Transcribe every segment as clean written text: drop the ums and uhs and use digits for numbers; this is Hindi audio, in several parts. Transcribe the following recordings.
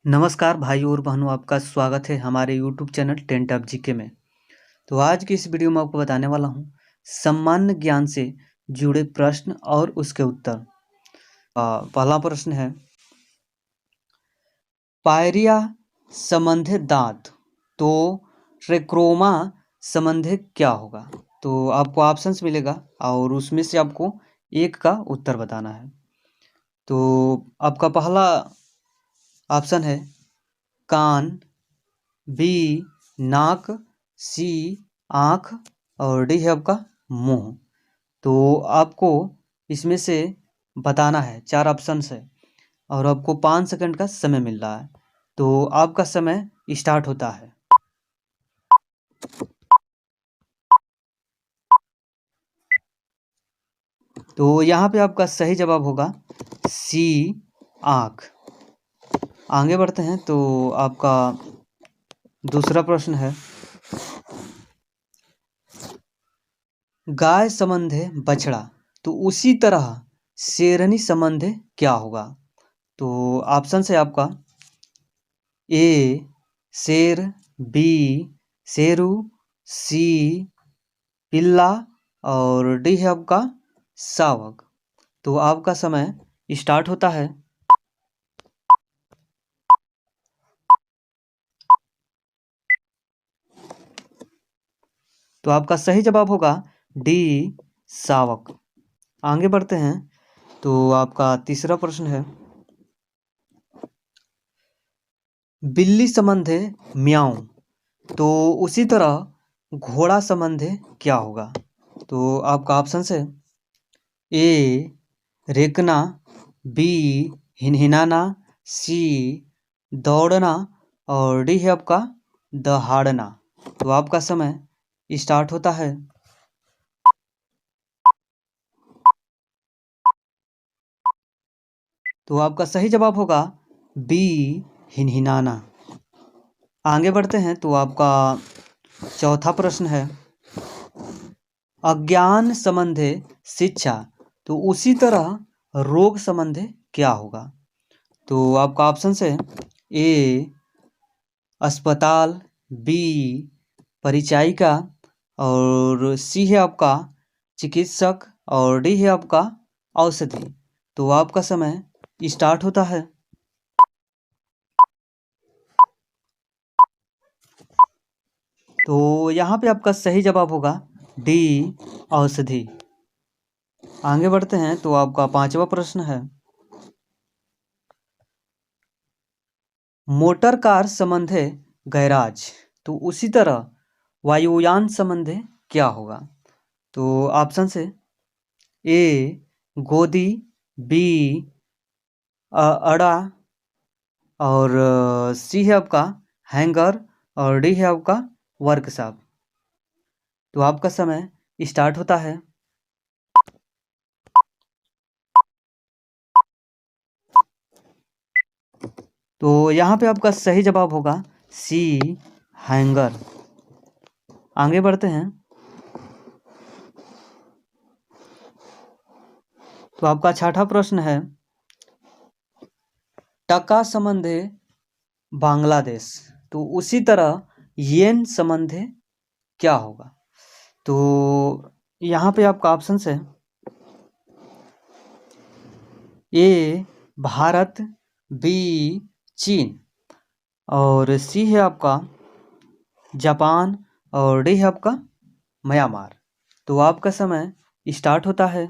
नमस्कार भाई और बहनों, आपका स्वागत है हमारे YouTube channel tent of GK में। तो आज की इस वीडियो में आपको बताने वाला हूँ सामान्य ज्ञान से जुड़े प्रश्न और उसके उत्तर। पहला प्रश्न है, पायरिया संबंधी दांत तो ट्रेक्रोमा संबंधी क्या होगा? तो आपको ऑप्शंस मिलेगा और उसमें से आपको एक का उत्तर बताना है। तो आपका पहला ऑप्शन है कान, बी नाक, सी आँख और डी है आपका मुंह। तो आपको इसमें से बताना है, 4 ऑप्शंस है और आपको 5 सेकंड का समय मिल रहा है। तो आपका समय स्टार्ट होता है। तो यहाँ पे आपका सही जवाब होगा सी आँख। आगे बढ़ते हैं। तो आपका दूसरा प्रश्न है, गाय संबंधे बछड़ा तो उसी तरह शेरनी संबंधे क्या होगा? तो ऑप्शन है आपका ए शेर, बी शेरू, सी पिल्ला और डी है आपका शावक। तो आपका समय स्टार्ट होता है। तो आपका सही जवाब होगा डी शावक। आगे बढ़ते हैं। तो आपका तीसरा प्रश्न है, बिल्ली संबंधे म्याऊं तो उसी तरह घोड़ा संबंधे क्या होगा? तो आपका ऑप्शन है ए रेकना, बी हिनहिनाना, सी दौड़ना और डी है आपका दहाड़ना। तो आपका समय स्टार्ट होता है। तो आपका सही जवाब होगा बी हिनहिनाना। आगे बढ़ते हैं। तो आपका चौथा प्रश्न है, अज्ञान संबंधे शिक्षा तो उसी तरह रोग संबंधे क्या होगा? तो आपका ऑप्शन है ए अस्पताल, बी परिचायिका और सी है आपका चिकित्सक और डी है आपका औषधि। तो आपका समय स्टार्ट होता है। तो यहाँ पे आपका सही जवाब होगा डी औषधि। आगे बढ़ते हैं। तो आपका पांचवा प्रश्न है, मोटर कार संबंधे गैराज तो उसी तरह वायुयान संबंधे क्या होगा? तो ऑप्शन से ए गोदी, बी अड़ा और सी है आपका हैंगर और डी है आपका वर्कशॉप। तो आपका समय स्टार्ट होता है। तो यहाँ पे आपका सही जवाब होगा सी हैंगर। आगे बढ़ते हैं। तो आपका छठा प्रश्न है, टका संबंधे बांग्लादेश तो उसी तरह येन संबंधे क्या होगा? तो यहाँ पे आपका ऑप्शन है ए भारत, बी चीन और सी है आपका जापान और डी है आपका म्यांमार। तो आपका समय स्टार्ट होता है।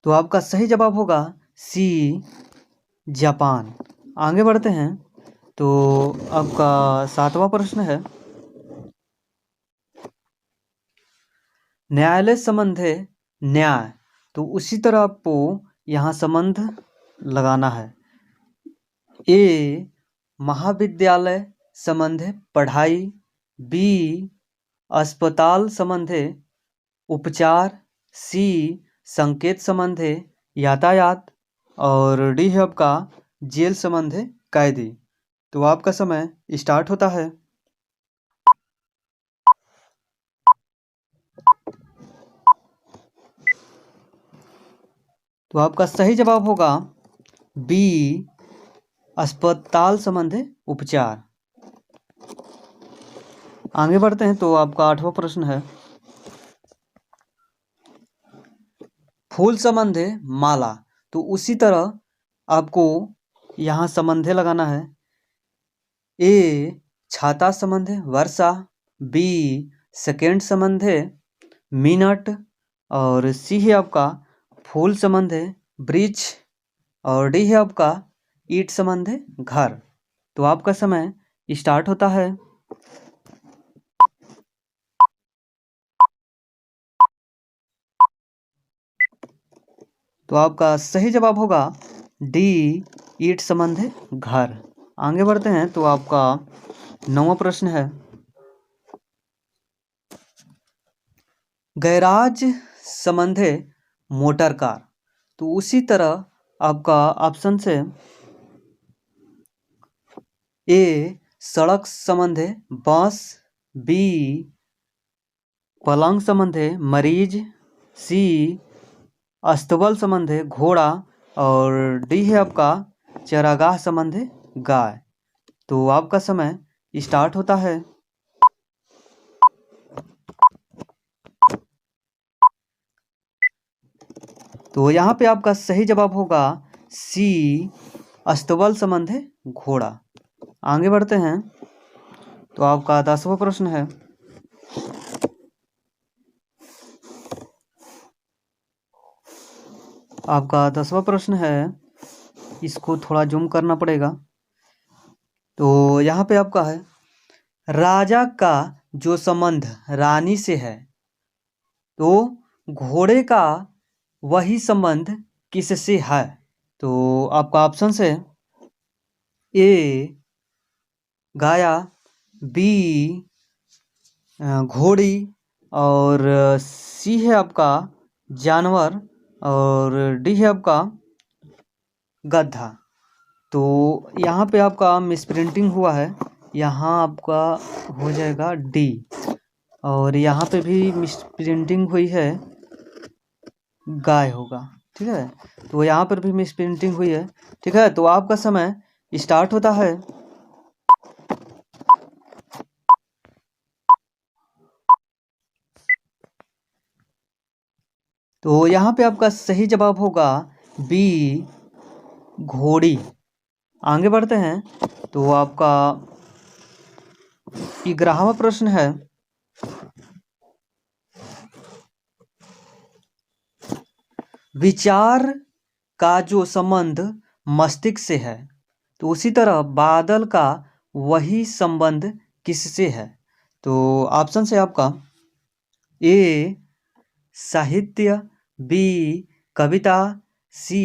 तो आपका सही जवाब होगा सी जापान। आगे बढ़ते हैं। तो आपका सातवां प्रश्न है, न्यायालय संबंधे न्याय तो उसी तरह आपको यहाँ संबंध लगाना है। ए महाविद्यालय संबंधे पढ़ाई, बी अस्पताल संबंधे उपचार, सी संकेत संबंधे यातायात और डी है आपका जेल संबंधे कैदी। तो आपका समय स्टार्ट होता है। तो आपका सही जवाब होगा बी, अस्पताल संबंधी उपचार। आगे बढ़ते हैं तो आपका 8वां प्रश्न है, फूल संबंधी माला। तो उसी तरह आपको यहाँ संबंधे लगाना है। ए छाता संबंधे वर्षा, बी सेकेंड संबंधे मिनट, और सी है आपका फूल संबंधे वृक्ष, और डी है आपका ईट संबंधे घर। तो आपका समय स्टार्ट होता है। तो आपका सही जवाब होगा डी, ईट संबंधे घर। आगे बढ़ते हैं तो आपका 9वां प्रश्न है, गैराज संबंधे मोटर कार। तो उसी तरह आपका ऑप्शन से ए सड़क संबंधे बस, बी पलंग संबंधे मरीज, सी अस्तबल संबंधे घोड़ा, और डी है आपका चरागाह संबंधे गाय। तो आपका समय स्टार्ट होता है। तो यहाँ पे आपका सही जवाब होगा सी, अस्तबल संबंधे घोड़ा। आगे बढ़ते हैं तो आपका 10वां प्रश्न है, आपका 10वां प्रश्न है, इसको थोड़ा जूम करना पड़ेगा। तो यहाँ पे आपका है, राजा का जो संबंध रानी से है, तो घोड़े का वही संबंध किससे है। तो आपका ऑप्शन है ए गाया, बी घोड़ी, और सी है आपका जानवर, और डी है आपका गधा। तो यहाँ पे आपका मिसप्रिंटिंग हुआ है, यहाँ आपका हो जाएगा डी, और यहाँ पे भी मिसप्रिंटिंग हुई है, गाय होगा। ठीक है, तो यहाँ पर भी मिसप्रिंटिंग हुई है। ठीक है, तो आपका समय स्टार्ट होता है। तो यहाँ पे आपका सही जवाब होगा बी, घोड़ी। आगे बढ़ते हैं तो आपका 11वां प्रश्न है, विचार का जो संबंध मस्तिष्क से है, तो उसी तरह बादल का वही संबंध किससे है। तो ऑप्शन से आपका ए साहित्य, बी कविता, सी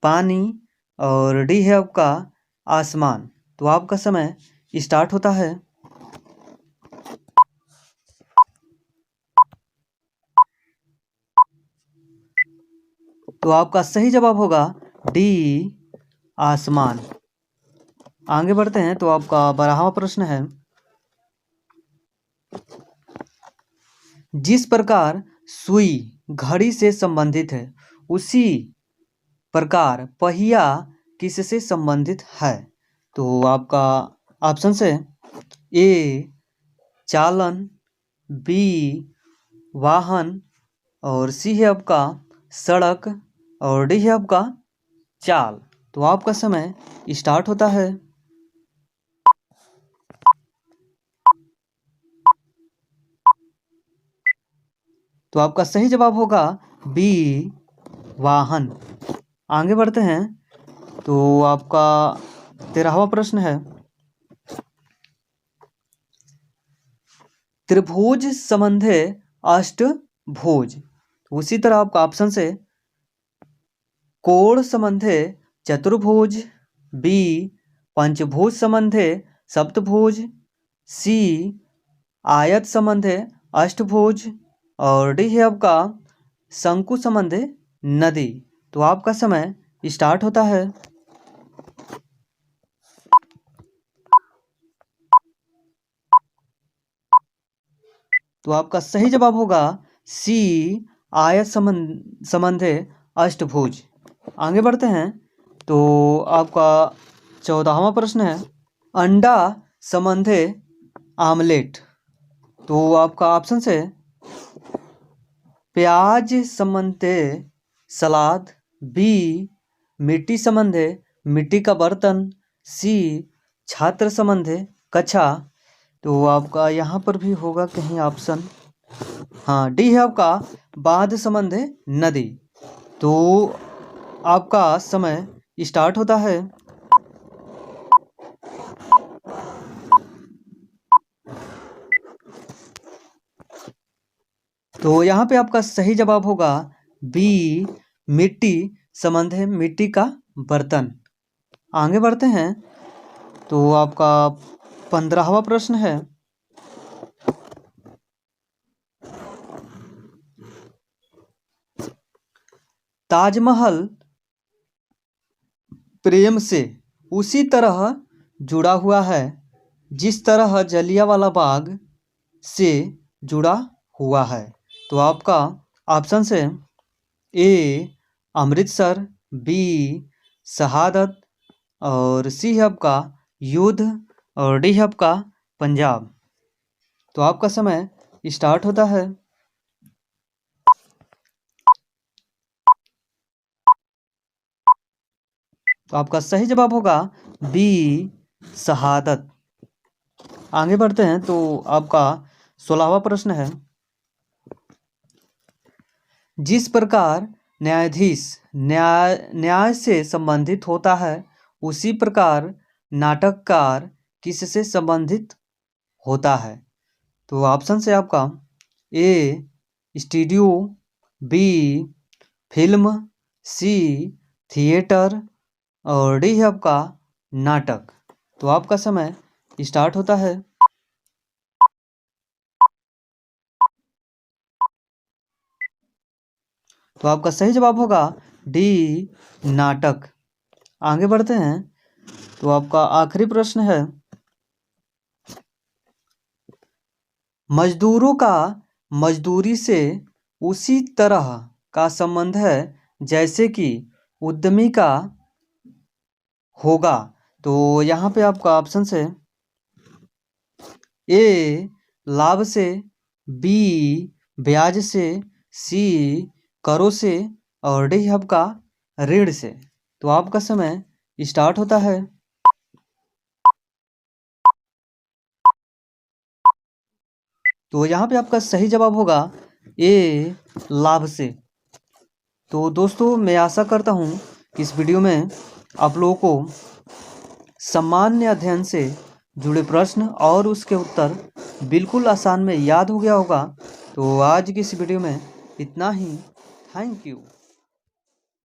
पानी, और डी है आपका आसमान। तो आपका समय स्टार्ट होता है। तो आपका सही जवाब होगा डी, आसमान। आगे बढ़ते हैं तो आपका 12वां प्रश्न है, जिस प्रकार सुई घड़ी से संबंधित है, उसी प्रकार पहिया किससे संबंधित है। तो आपका ऑप्शन है ए चालन, बी वाहन, और सी है आपका सड़क, और डी है आपका चाल। तो आपका समय स्टार्ट होता है। तो आपका सही जवाब होगा बी, वाहन। आगे बढ़ते हैं तो आपका 13वां प्रश्न है, त्रिभुज संबंधे अष्टभुज। उसी तरह आपका ऑप्शन से कोण संबंधे चतुर्भुज, बी पंचभुज संबंधे सप्तभुज, सी आयत संबंधे अष्टभुज, और डी है आपका शंकु संबंधे नदी। तो आपका समय स्टार्ट होता है। तो आपका सही जवाब होगा सी, आयत संबंधे अष्टभुज। आगे बढ़ते हैं। तो आपका 14वां प्रश्न है अंडा संबंधी आमलेट। तो आपका ऑप्शन है प्याज संबंधी सलाद, बी मिट्टी संबंधी मिट्टी का बर्तन, सी छात्र संबंधी कक्षा। तो आपका यहाँ पर भी होगा कहीं ऑप्शन, हाँ डी है आपका बांध संबंधी नदी। तो आपका समय स्टार्ट होता है। तो यहाँ पे आपका सही जवाब होगा बी मिट्टी संबंधी मिट्टी का बर्तन। आगे बढ़ते हैं। तो आपका 15वां प्रश्न है ताजमहल प्रेम से उसी तरह जुड़ा हुआ है जिस तरह जलियांवाला बाग से जुड़ा हुआ है। तो आपका ऑप्शन है ए अमृतसर, बी शहादत, और सी है आपका युद्ध, और डी है आपका पंजाब। तो आपका समय स्टार्ट होता है। तो आपका सही जवाब होगा बी शहादत। आगे बढ़ते हैं। तो आपका 16वां प्रश्न है जिस प्रकार न्यायाधीश न्याय से संबंधित होता है उसी प्रकार नाटककार किससे संबंधित होता है। तो ऑप्शन से आपका ए स्टूडियो, बी फिल्म, सी थिएटर, और डी है आपका नाटक। तो आपका समय स्टार्ट होता है। तो आपका सही जवाब होगा डी नाटक। आगे बढ़ते हैं। तो आपका आखिरी प्रश्न है मजदूरों का मजदूरी से उसी तरह का संबंध है जैसे कि उद्यमी का होगा। तो यहाँ पे आपका ऑप्शन है ए लाभ से, बी ब्याज से, सी करों से, और डी आपका ऋण से। तो आपका समय स्टार्ट होता है। तो यहाँ पे आपका सही जवाब होगा ए लाभ से। तो दोस्तों मैं आशा करता हूँ कि इस वीडियो में आप लोगों को सामान्य अध्ययन से जुड़े प्रश्न और उसके उत्तर बिल्कुल आसान में याद हो गया होगा। तो आज की इस वीडियो में इतना ही। Thank you.